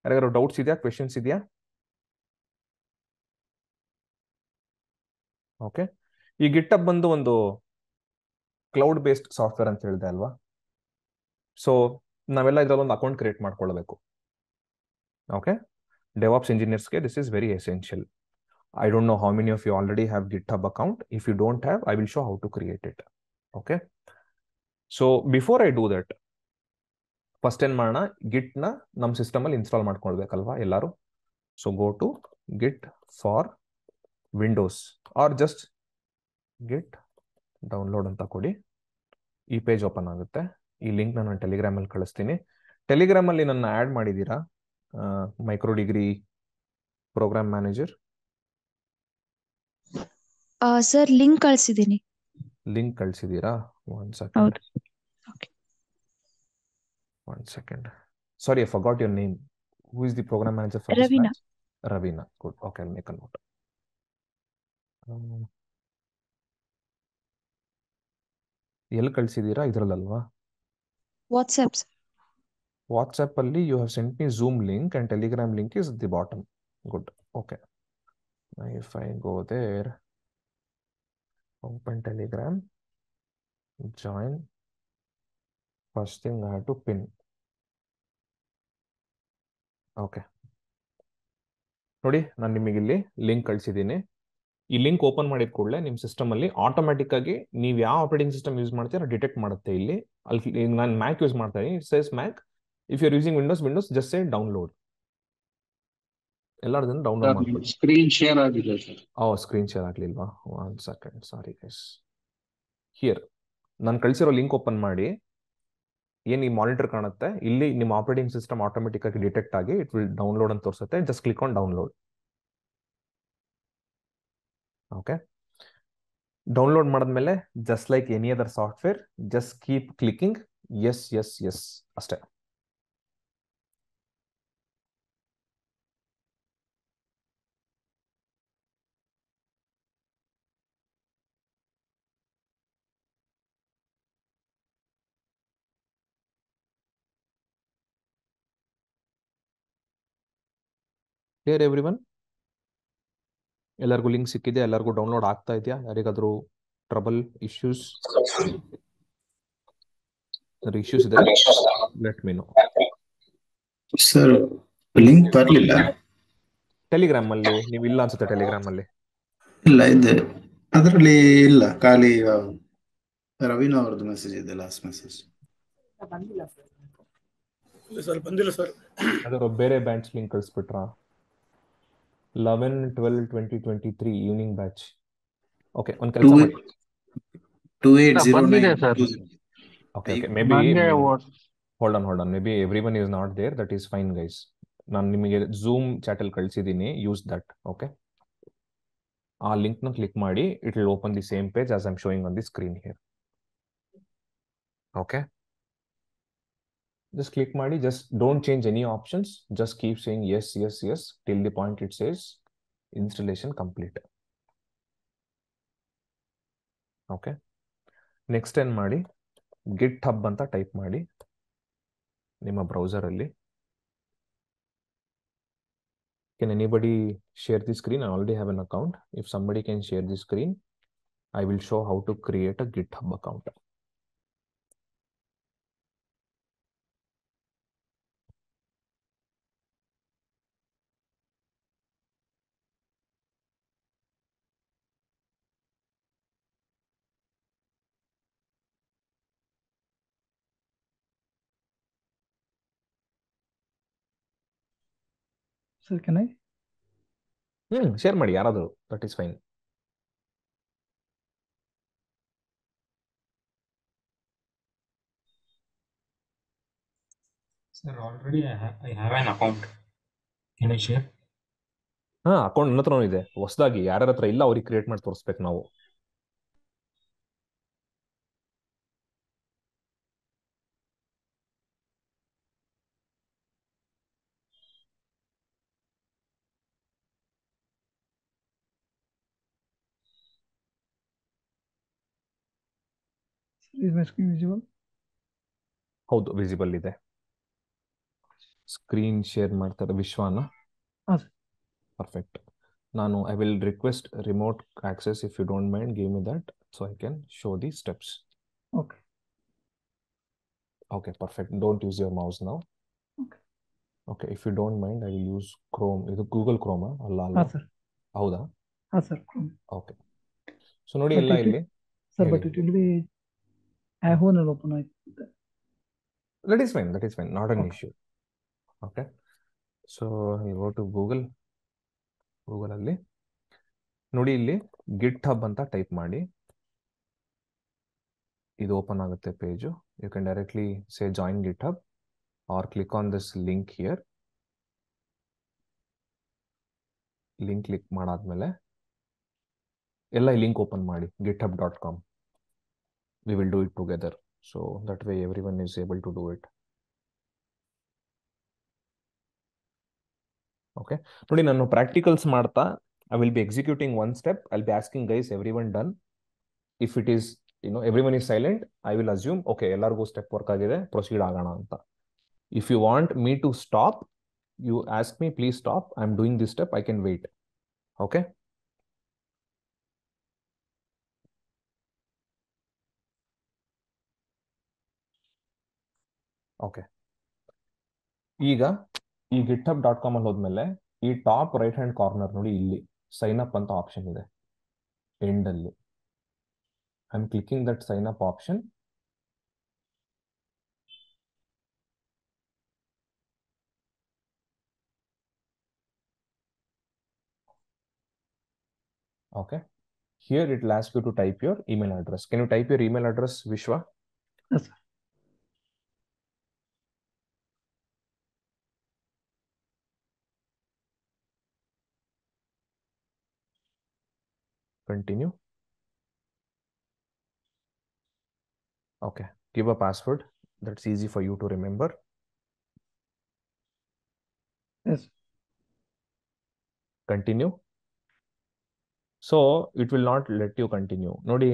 ಯಾರಿಗಾರು ಡೌಟ್ಸ್ ಇದೆಯಾ, ಕ್ವೆಶನ್ಸ್ ಇದೆಯಾ? ಓಕೆ. ಈ ಗಿಟ್ಹಬ್ ಬಂದು ಒಂದು ಕ್ಲೌಡ್ ಬೇಸ್ಡ್ ಸಾಫ್ಟ್ವೇರ್ ಅಂತ ಹೇಳಿದೆ ಅಲ್ವಾ. ಸೊ ನಾವೆಲ್ಲ ಇದರಲ್ಲಿ ಒಂದು ಅಕೌಂಟ್ ಕ್ರಿಯೇಟ್ ಮಾಡ್ಕೊಳ್ಬೇಕು. ಓಕೆ. DevOps engineersಗೆ this is very essential. I don't know how many of you already have GitHub account. If you don't have, I will show how to create it. Okay. So before I do that, first ಏನ್ ಮಾಡೋಣ, ಗಿಟ್ ನ ನಮ್ಮ system ಅಲ್ಲಿ install ಮಾಡ್ಕೊಳ್ಬೇಕಲ್ವಾ ಎಲ್ಲರೂ. So go to Git for Windows or just Git download ಅಂತ ಕೊಡಿ. ಈ ಪೇಜ್ ಓಪನ್ ಆಗುತ್ತೆ. ಈ ಲಿಂಕ್ ನಾನು ಟೆಲಿಗ್ರಾಮ್ ಅಲ್ಲಿ ಕಳಿಸ್ತೀನಿ. ಟೆಲಿಗ್ರಾಮ್ ಅಲ್ಲಿ ನನ್ನ ಆಡ್ ಮಾಡಿದೀರಾ, micro degree programme manager. Sir link ಕಳಿಸಿದ್ದೀನಿ. ಲಿಂಕ್ ಕಳಿಸಿದೀರಾ? One second. One second. Sorry, I forgot your name. Who is the program manager for this Raveena. batch? Ravina. Good. Okay, I'll make a note. ಎಲ್ಲಿ ಕಳಿಸಿದೀರಾ? ಇದರಲ್ಲಲ್ವಾ? WhatsApp. WhatsApp ಅಲ್ಲಿ you have sent me Zoom link and Telegram link is at the bottom. Good. Okay. Now if I go there, open Telegram, join. First thing I have to pin. Okay. ನೋಡಿ, ನಾನು ನಿಮಗೆ ಇಲ್ಲಿ link ಕಳಿಸಿದ್ದೀನಿ. ಈ link open ಮಾಡಿದ ಕೂಡಲೇ ನಿಮ್ಮ system ಅಲ್ಲಿ automatic ಆಗಿ ನೀವು ಯಾವ ಆಪರೇಟಿಂಗ್ ಸಿಸ್ಟಮ್ ಯೂಸ್ ಮಾಡ್ತೀರಾ ಡಿಟೆಕ್ಟ್ ಮಾಡುತ್ತೆ. ಇಲ್ಲಿ ಅಲ್ಲಿ ನಾನು ಮ್ಯಾಕ್ ಯೂಸ್ ಮಾಡ್ತಾ ಇದ್ದೀನಿ, it says Mac. If you are using Windows just say download. ಎಲ್ಲರದನ್ನು ಡೌನ್ಲೋಡ್ ಮಾಡ್ಕೊಳ್ಳಿ. ಸ್ಕ್ರೀನ್ ಶೇರ್ ಆಗಿದೆ ಸರ್. ಸ್ಕ್ರೀನ್ ಶೇರ್ ಆಗ್ಲಿಲ್ವಾ? One second, sorry guys. Here ನಾನು ಕಳಿಸಿರೋ ಲಿಂಕ್ ಓಪನ್ ಮಾಡಿ. ಏನ್ ಈ ಮಾನಿಟರ್ ಕಾಣುತ್ತೆ ಇಲ್ಲಿ, ನಿಮ್ಮ ಆಪರೇಟಿಂಗ್ ಸಿಸ್ಟಮ್ ಆಟೋಮೆಟಿಕ್ ಆಗಿ ಡಿಟೆಕ್ಟ್ ಆಗಿ ಇಟ್ ವಿಲ್ ಡೌನ್ಲೋಡ್ ಅಂತ ತೋರಿಸುತ್ತೆ. Just click on download. Okay. Download ಮಾಡಿದ್ಮೇಲೆ just like any other software, just keep clicking yes yes yes ಅಷ್ಟೇ. Clear everyone? ಎಲ್ಲರಿಗೂ ಲಿಂಕ್ ಸಿಕ್ಕಿದೆ? ಎಲ್ಲರಿಗೂ ಡೌನ್ಲೋಡ್ ಆಗ್ತಾ ಇದೆಯಾ? ಯಾರಿಗಾದ್ರೂ ಟ್ರಬಲ್ ಇಶ್ಯೂಸ್ ಇದೆ? Let me know. Sir link ಬರಲಿಲ್ಲ ಟೆಲಿಗ್ರಾಮ್ ಅಲ್ಲಿ. ನೀವು ಇಲ್ಲ ಅನ್ಸುತ್ತೆ ಟೆಲಿಗ್ರಾಮ್ ಅಲ್ಲಿ. ಇಲ್ಲ ಇದೆ, ಅದರಲ್ಲಿ ಇಲ್ಲ, ಖಾಲಿ ರವೀನಾ ಅವ್ರದ್ದು ಮೆಸೇಜ್ ಇದೆ, ಲಾಸ್ಟ್ ಮೆಸೇಜ್. ಬಂದಿಲ್ಲ ಸರ್. ಅದ್ರ ಬೇರೆ ಬ್ಯಾಚ್ ಲಿಂಕ್ ಕಳಿಸ್ಬಿಟ್ರಾ? 11/12/2023 ಈವ್ನಿಂಗ್ ಬ್ಯಾಚ್. ಓಕೆ, ಒಂದು ಕೆಲಸ ಮಾಡಿ. 2809. Okay okay, maybe hold on. Maybe everyone is not there, that is fine guys. ನಾನು ನಿಮಗೆ ಝೂಮ್ ಚಾಟ್ ಅಲ್ಲಿ ಕಳಿಸಿದ್ದೀನಿ, ಯೂಸ್ ದಟ್. ಓಕೆ, ಆ ಲಿಂಕ್ ನ ಕ್ಲಿಕ್ ಮಾಡಿ. It will open the same page as I am showing on the screen here. Okay, just click ಮಾಡಿ. just don't change any options, just keep saying yes yes yes till the point it says installation complete. Okay, next ಏನ್ ಮಾಡಿ, GitHub ಅಂತ type ಮಾಡಿ ನಿಮ್ಮ browser ಅಲ್ಲಿ. Can anybody share the screen? I already have an account. If somebody can share the screen, I will show how to create a GitHub account. Sir can I? Share ಮಾಡಿ ಯಾರಾದರೂ, that is fine. Sir, already I have an account. Can I share? Account ನನ್ನ ಹತ್ರನೂ ಇದೆ. ಹೊಸದಾಗಿ ಯಾರ್ಯಾರ ಹತ್ರ ಇಲ್ಲ ಅವ್ರಿಗೆ ಕ್ರಿಯೇಟ್ ಮಾಡಿ ತೋರಿಸ್ಬೇಕು ನಾವು. Is my screen visible? ಹೌದು, ವಿಸಿಬಲ್ ಇದೆ. ಸ್ಕ್ರೀನ್ ಶೇರ್ ಮಾಡ್ತಾರೆ ವಿಶ್ವನ. ಹಾಂ ಸರ್. ಪರ್ಫೆಕ್ಟ್. ನಾನು I will request remote access if you don't mind give me that so I can show the steps. Okay. Okay, perfect. Don't use your mouse now. Okay. Okay, if you don't mind, I will use Chrome. ಇದು Google Chrome ಅಲ್ಲ ಹಾಂ ಅಲ್ವಾ? Sir. ಹೌದಾ? ಹಾಂ sir. Okay. So ನೋಡಿ But ಎಲ್ಲ it will- ಇಲ್ಲಿ sir ಹೇಳಿ. ಬಟ್ ಇಟ್ ವಿಲ್ ಬಿ ಐಫೋನಲ್ಲಿ ಓಪನ್ ಆಯ್ತು. That is fine. That is fine. Not an Okay. issue. Okay. So I'll go to Google. Google ಅಲ್ಲಿ ನೋಡಿ ಇಲ್ಲಿ ಗಿಟ್ ಹಬ್ ಅಂತ ಟೈಪ್ ಮಾಡಿ. ಇದು ಓಪನ್ ಆಗುತ್ತೆ page. You can directly say join GitHub or click on this link here. Link click ಮಾಡಾದ್ಮೇಲೆ ಎಲ್ಲ ಈ ಲಿಂಕ್ ಓಪನ್ ಮಾಡಿ github.com. We will do it together. So that way everyone is able to do it. Okay. ನೋಡಿ ನಾನು practicals ಮಾಡ್ತಾ I will be executing one step. I'll be asking guys, everyone done? If it is, everyone is silent, I will assume, okay, ಎಲ್ಲರಿಗೂ step work ಆಗಿದೆ, proceed ಆಗೋಣ ಅಂತ. If you want me to stop, you ask me, please stop. I'm doing this step. I can wait. Okay. Okay. ಈಗ ಈ github.com ಅಲ್ಲಿ ಹೋದ್ಮೇಲೆ ಈ top right hand corner ನೋಡಿ, ಇಲ್ಲಿ ಸೈನ್ ಅಪ್ ಅಂತ ಆಪ್ಷನ್ ಇದೆ ಎಂಡ್ ಅಲ್ಲಿ. I am clicking that sign up option. Okay. Here it will ask you to type your email address. Can you type your email address, Vishwa? Yes, sir. Continue. Okay. Give a password that's easy for you to remember. Yes. Continue. So it will not let you continue. Nodi,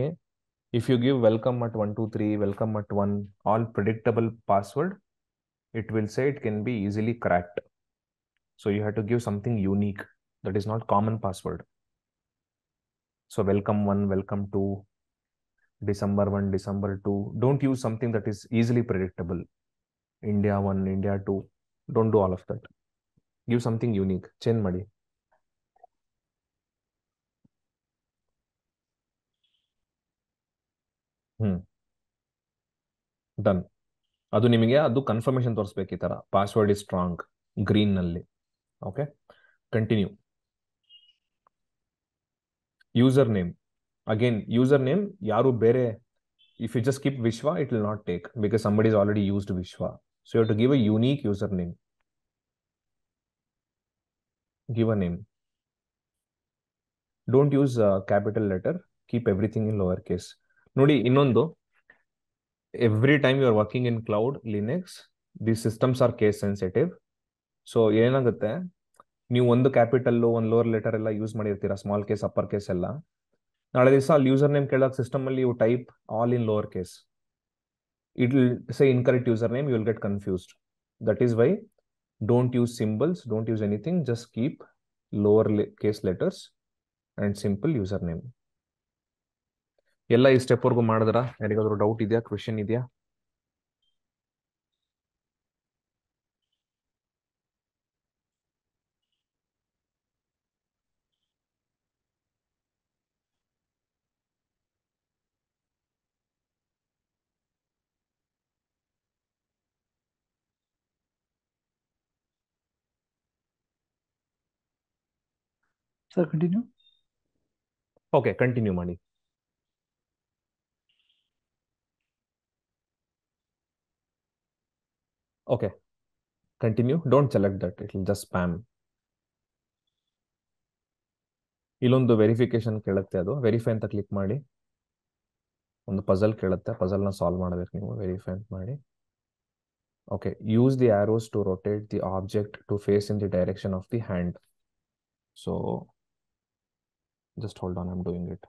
if you give welcome at 123, welcome at 1, all predictable password, it will say it can be easily cracked. So you have to give something unique that is not common password. So welcome 1, welcome 2, December 1, December 2. Don't use something that is easily predictable. India 1, India 2. Don't do all of that. Give something unique. Change ಮಾಡಿ. Done. ಅದು ನಿಮಗೆ ಅದು confirmation ತೋರಿಸ್ಬೇಕು, ಈ ತರ password is strong green ನಲ್ಲಿ. Okay. Continue. User name. Again user name ಯಾರು ಬೇರೆ, if you just keep Vishwa it will not take because somebody is already used Vishwa. So you have to give a unique user name. Give a name. Don't use capital letter. Keep everything in lower case. ನೋಡಿ ಇನ್ನೊಂದು, every time you are working in cloud Linux, these systems are case sensitive. So ಏನಾಗುತ್ತೆ, ನೀವು ಒಂದು capital ಒಂದು lower letter ಎಲ್ಲ use ಮಾಡಿರ್ತೀರಾ, small case upper case ಎಲ್ಲ. ನಾಳೆ ದಿವಸ ಅಲ್ಲಿ ಯೂಸರ್ ನೇಮ್ ಕೇಳಕ್ ಸಿಸ್ಟಮ್ ಅಲ್ಲಿ you type all in lower case, it will say incorrect user name, you will get confused. That is why don't use symbols, don't use anything, just keep lower case letters and simple user name. ಎಲ್ಲ ಈ step ವರ್ಗು ಮಾಡಿದ್ರ? ಯಾರಿಗಾದ್ರೂ doubt ಇದೆಯಾ, question ಇದೆಯಾ? Sir, continue. Okay, continue ಮಾಡಿ. Okay, continue. Don't select that, it will just spam. ಇಲ್ಲೊಂದು verification ಕೇಳುತ್ತೆ, ಅದು ವೆರಿಫೈ ಅಂತ ಕ್ಲಿಕ್ ಮಾಡಿ. ಒಂದು ಪಜಲ್ ಕೇಳುತ್ತೆ, ಪಜಲ್ನ ಸಾಲ್ವ್ ಮಾಡಬೇಕು ನೀವು. ವೆರಿಫೈ ಅಂತ ಮಾಡಿ. Okay, use the arrows to rotate the object to face in the direction of the hand. So just hold on, I am doing it.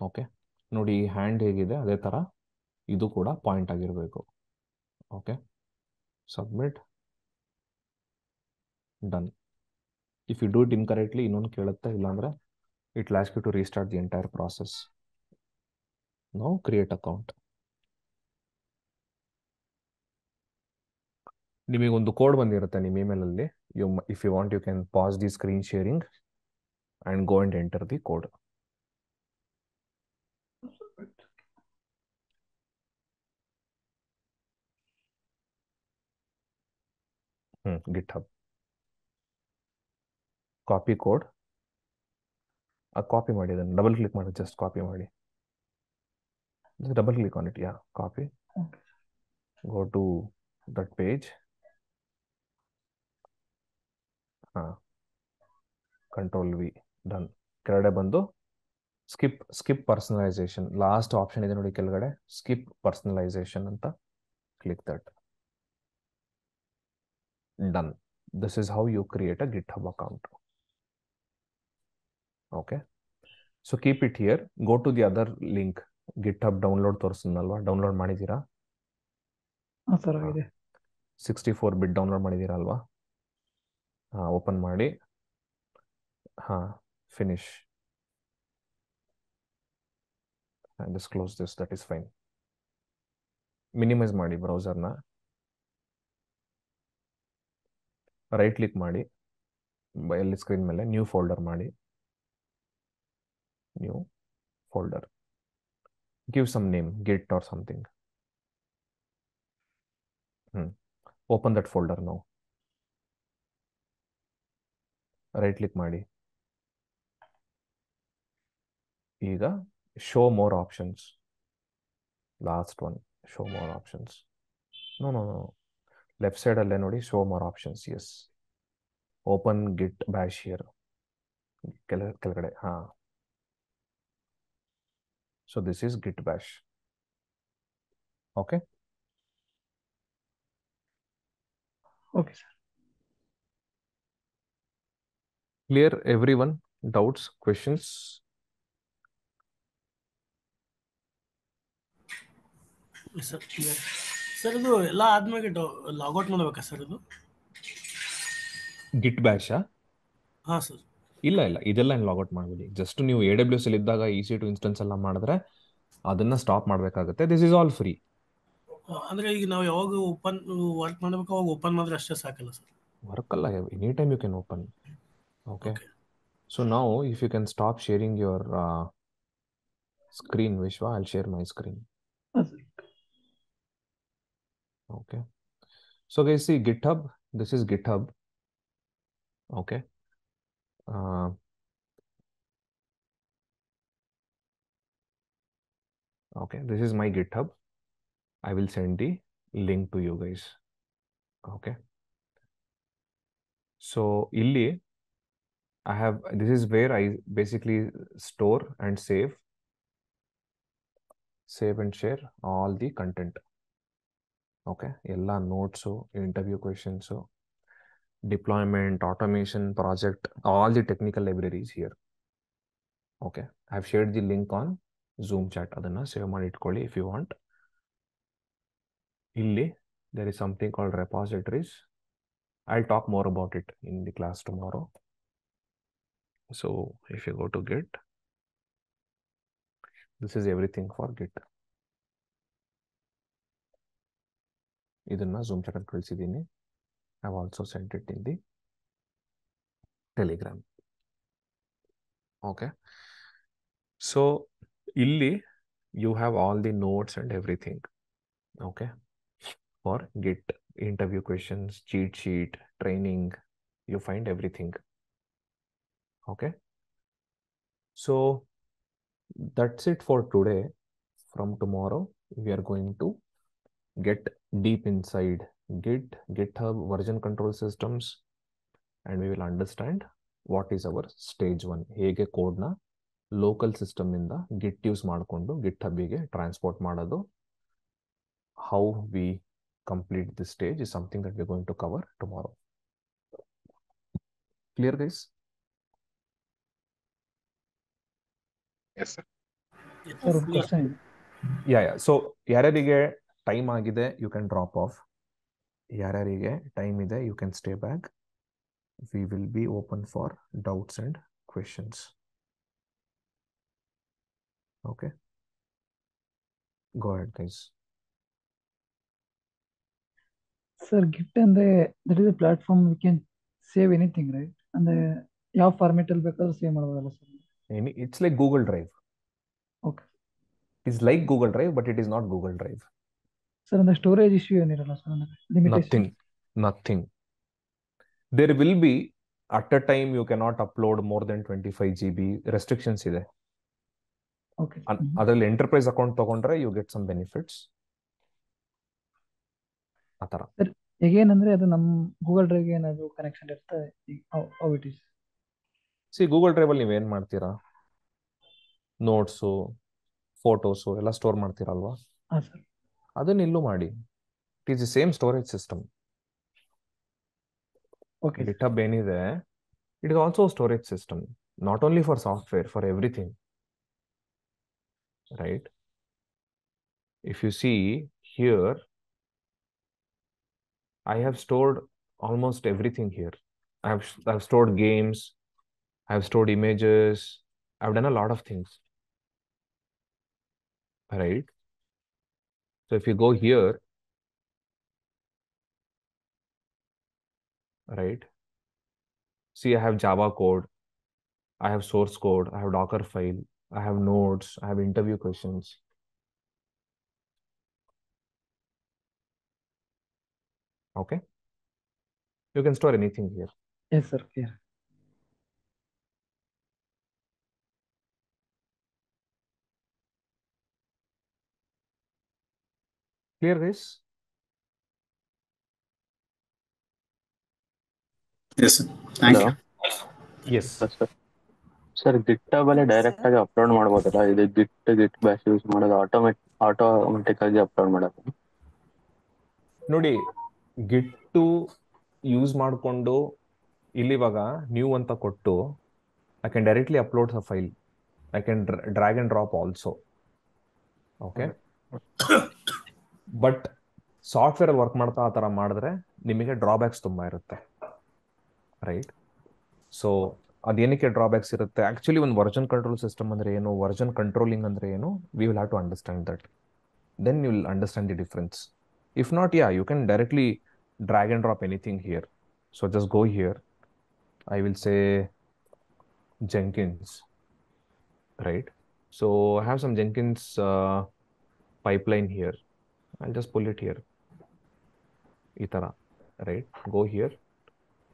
Okay, ನೋಡಿ ಈ ಹ್ಯಾಂಡ್ ಹೇಗಿದೆ ಅದೇ ತರ ಇದು ಕೂಡ ಪಾಯಿಂಟ್ ಆಗಿರಬೇಕು. Okay, submit, done. If you do it incorrectly, ಇನ್ನೊಂದು ಕೇಳುತ್ತೆ, ಇಲ್ಲಾಂದ್ರೆ it will ask you to restart the entire process. Now create account. ನಿಮಗೆ ಒಂದು ಕೋಡ್ ಬಂದಿರುತ್ತೆ ನಿಮ್ಮ ಇಮೇಲ್ ಅಲ್ಲಿ. If you want, you can pause the screen sharing and go and enter the code. GitHub. Copy code. Copy ಮಾಡಿ, ಅದನ್ನು double click ಮಾಡಿ, just copy ಮಾಡಿ. Just double click on it. Yeah, copy. Okay. Go to that page. Control V. Done. ಕೆಳಗಡೆ ಬಂದು skip personalisation last option ಇದೆ ನೋಡಿ ಕೆಳಗಡೆ, skip personalisation ಅಂತ click that. Done. This is how you create a GitHub account. Okay. So keep it here. Go to the other link. GitHub download ತೋರಿಸಿದ್ನಲ್ವಾ, download ಮಾಡಿದ್ದೀರಾ? Sir ಆಗಿದೆ. 64 bit download ಮಾಡಿದ್ದೀರಾ ಅಲ್ವಾ? Open ಮಾಡಿ, finish. Just close this, that is fine. Minimise ಮಾಡಿ ಬ್ರೌಸರ್ನ, right click ಮಾಡಿ, ಎಲ್ಲಿ ಸ್ಕ್ರೀನ್ ಮೇಲೆ ನ್ಯೂ ಫೋಲ್ಡರ್ ಮಾಡಿ, new folder, give some name, git or something. Open that folder now. Right click ಮಾಡಿ, ಈಗ show more options. Last one, show more options. No, left side ಅಲ್ಲೇ ನೋಡಿ, show more options. Yes, open git bash here, ಕೆಳಗಡೆ. So this is git bash. Okay. Okay, sir. Clear everyone? Doubts, questions? Sir clear. Sir ಇದು ಎಲ್ಲ ಆದ್ಮೇಲೆ logout ಮಾಡ್ಬೇಕಾ sir ಇದು? Git bash? ಹಾಂ sir. ಇಲ್ಲ, ಇದೆಲ್ಲ ಏನು ಲಾಗೌಟ್ ಮಾಡಬೇಡಿ. ಜಸ್ಟ್ ನೀವು AWS ಅಲ್ಲಿ ಇದ್ದಾಗ EC2 ಇನ್ಸ್ಟೆನ್ಸ್ ಎಲ್ಲ ಮಾಡಿದ್ರೆ ಅದನ್ನ ಸ್ಟಾಪ್ ಮಾಡಬೇಕಾಗುತ್ತೆ. This is all free. ಅಂದ್ರೆ ಈಗ ನಾವು ಯಾವಾಗ ಓಪನ್ ವರ್ಕ್ ಮಾಡಬೇಕು ಅವಾಗ ಓಪನ್ ಮಾಡಿದ್ರೆ ಅಷ್ಟೇ ಸಾಕಲ್ಲ ಸರ್? ವರ್ಕ್ ಅಲ್ಲ, any time you can open. Okay. So now if you can stop sharing your screen, Vishwa, I'll share my screen. Okay. So guys, see GitHub. This is GitHub. Okay. Okay. This is my GitHub. I will send the link to you guys. Okay. So illi this is where I basically store and save and share all the content. Okay. Ella notes, interview questions, deployment, automation, project, all the technical libraries here. Okay. I have shared the link on Zoom chat. Adanna save ಮಾಡಿ ಇಟ್ಕೊಳ್ಳಿ if you want. Illi there is something called repositories. I'll talk more about it in the class tomorrow. So if you go to Git, this is everything for Git. ಇದನ್ನ Zoom chat ಅಲ್ಲಿ ಕಳಿಸಿದ್ದೀನಿ. I have also sent it in the Telegram. Okay. So illi you have all the notes and everything. Okay. For Git, interview questions, cheat sheet, training, you find everything. Okay. So that's it for today. From tomorrow, we are going to get deep inside Git, GitHub, version control systems, and we will understand what is our stage 1. ಹೇಗೆ ಕೋಡ್ನ local system ಇಂದ ಗಿಟ್ use ಮಾಡಿಕೊಂಡು GitHubಗೆ transport ಮಾಡೋದು. How we complete this stage is something that we're going to cover tomorrow. Clear, guys? Yes, sir. Sir ಒಂದು question ಇದೆ. Yeah. So ಯಾರ್ಯಾರಿಗೆ time ಆಗಿದೆ, you can drop off. ಯಾರ್ಯಾರಿಗೆ ಟೈಮ್ ಇದೆ, you can stay back. We will be open for doubts and questions. Okay, go ahead guys. Sir git ಅಂದ್ರೆ that is a platform we can save anything right? ಅಂದ್ರೆ ಯಾವ format ಅಲ್ಲಿ ಬೇಕಾದ್ರೂ save ಮಾಡಬಹುದಲ್ಲ sir? It's like Google Drive. Okay It's like Google Drive, but it is not Google Drive. Sir ಅಂದ್ರೆ storage issue ಏನಿರಲ್ಲ sir? Limitation? Nothing. There will be, at a time you cannot upload more than 25 GB restrictions ಇದೆ. Okay ಅದರಲ್ಲಿ enterprise account ತಗೊಂಡ್ರೆ you get some benefits ಆ ಥರ. Sir ಹೇಗೇನಂದ್ರೆ ಅದು ನಮ್ಮ Google ಡ್ರೈವ್ಗೆ ಏನಾದ್ರು ಕನೆಕ್ಷನ್ ಇರುತ್ತೆ? How it is? See Google ಡ್ರೈವಲ್ಲಿ ನೀವೇನು ಮಾಡ್ತೀರಾ, ನೋಟ್ಸು, ಫೋಟೋಸು ಎಲ್ಲ ಸ್ಟೋರ್ ಮಾಡ್ತೀರಲ್ವಾ? ಹಾಂ ಸರ್. ಅದನ್ನ ಇಲ್ಲೂ ಮಾಡಿ. It is the same storage system. Okay GitHub ಏನಿದೆ, it is also storage system, not only for software, for everything, right? If you see here, I have stored almost everything here. I've stored games, I've stored images, I've done a lot of things, right? So if you go here, right, see I have Java code, I have source code, I have Docker file, I have notes, I have interview questions. Okay, you can store anything here. Yes sir, clear. Clear guys? Yes, sir. Thank you. Yes. Sir GitHub ಅಲ್ಲಿ direct ಆಗಿ upload ಮಾಡ್ಬೋದಲ್ಲ? ಇದು git bash use ಮಾಡೋದು automatic ಆಗಿ upload ಮಾಡೋದು? ನೋಡಿ, git use ಮಾಡಿಕೊಂಡು ಇಲ್ಲಿವಾಗ ನ್ಯೂ ಅಂತ ಕೊಟ್ಟು I can directly upload a file. I can drag and drop also. Okay, but software ಅಲ್ಲಿ ವರ್ಕ್ ಮಾಡ್ತಾ ಆ ಥರ ಮಾಡಿದ್ರೆ ನಿಮಗೆ ಡ್ರಾಬ್ಯಾಕ್ಸ್ ತುಂಬ ಇರುತ್ತೆ, ರೈಟ್? ಸೊ ಅದೇನಕ್ಕೆ ಡ್ರಾಬ್ಯಾಕ್ಸ್ ಇರುತ್ತೆ? ಆಕ್ಚುಲಿ ಒಂದು ವರ್ಜನ್ ಕಂಟ್ರೋಲ್ ಸಿಸ್ಟಮ್ ಅಂದ್ರೆ ಏನು, ವರ್ಜನ್ ಕಂಟ್ರೋಲಿಂಗ್ ಅಂದ್ರೆ ಏನು, we will have to understand that. Then you will understand the difference. If not, yeah, you can directly drag and drop anything here. So just go here. I will say Jenkins, right? So I have some Jenkins pipeline here. I'll just pull it here. Itara, right? Go here.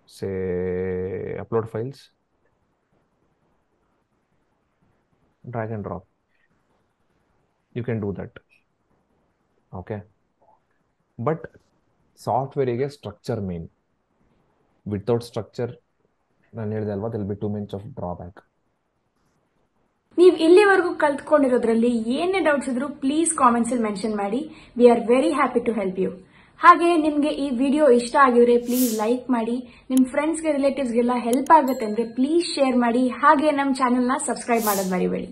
Say upload files. Drag and drop. You can do that. Okay. But ಸಾಫ್ಟ್ವೇರಿಗೆ structure main. Without structure, ನಾನು ಹೇಳಿದೆ ಅಲ್ವಾ, there'll be too much of drawback. ನೀವು ಇಲ್ಲಿವರೆಗೂ ಕಲ್ತ್ಕೊಂಡಿರೋದ್ರಲ್ಲಿ ಏನೇ doubts ಇದ್ರು please comments ಅಲ್ಲಿ ಮೆನ್ಷನ್ ಮಾಡಿ. We are very happy to help you. ಹಾಗೆ ನಿಮ್ಗೆ ಈ ವಿಡಿಯೋ ಇಷ್ಟ ಆಗಿದ್ರೆ ಪ್ಲೀಸ್ ಲೈಕ್ ಮಾಡಿ. ನಿಮ್ ಫ್ರೆಂಡ್ಸ್ಗೆ, ರಿಲೇಟಿವ್ಸ್ಗೆಲ್ಲ ಹೆಲ್ಪ್ ಆಗುತ್ತೆ ಅಂದ್ರೆ ಪ್ಲೀಸ್ ಶೇರ್ ಮಾಡಿ. ಹಾಗೆ ನಮ್ಮ ಚಾನೆಲ್ನ ಸಬ್ಸ್ಕ್ರೈಬ್ ಮಾಡೋದು ಮರಿಬೇಡಿ.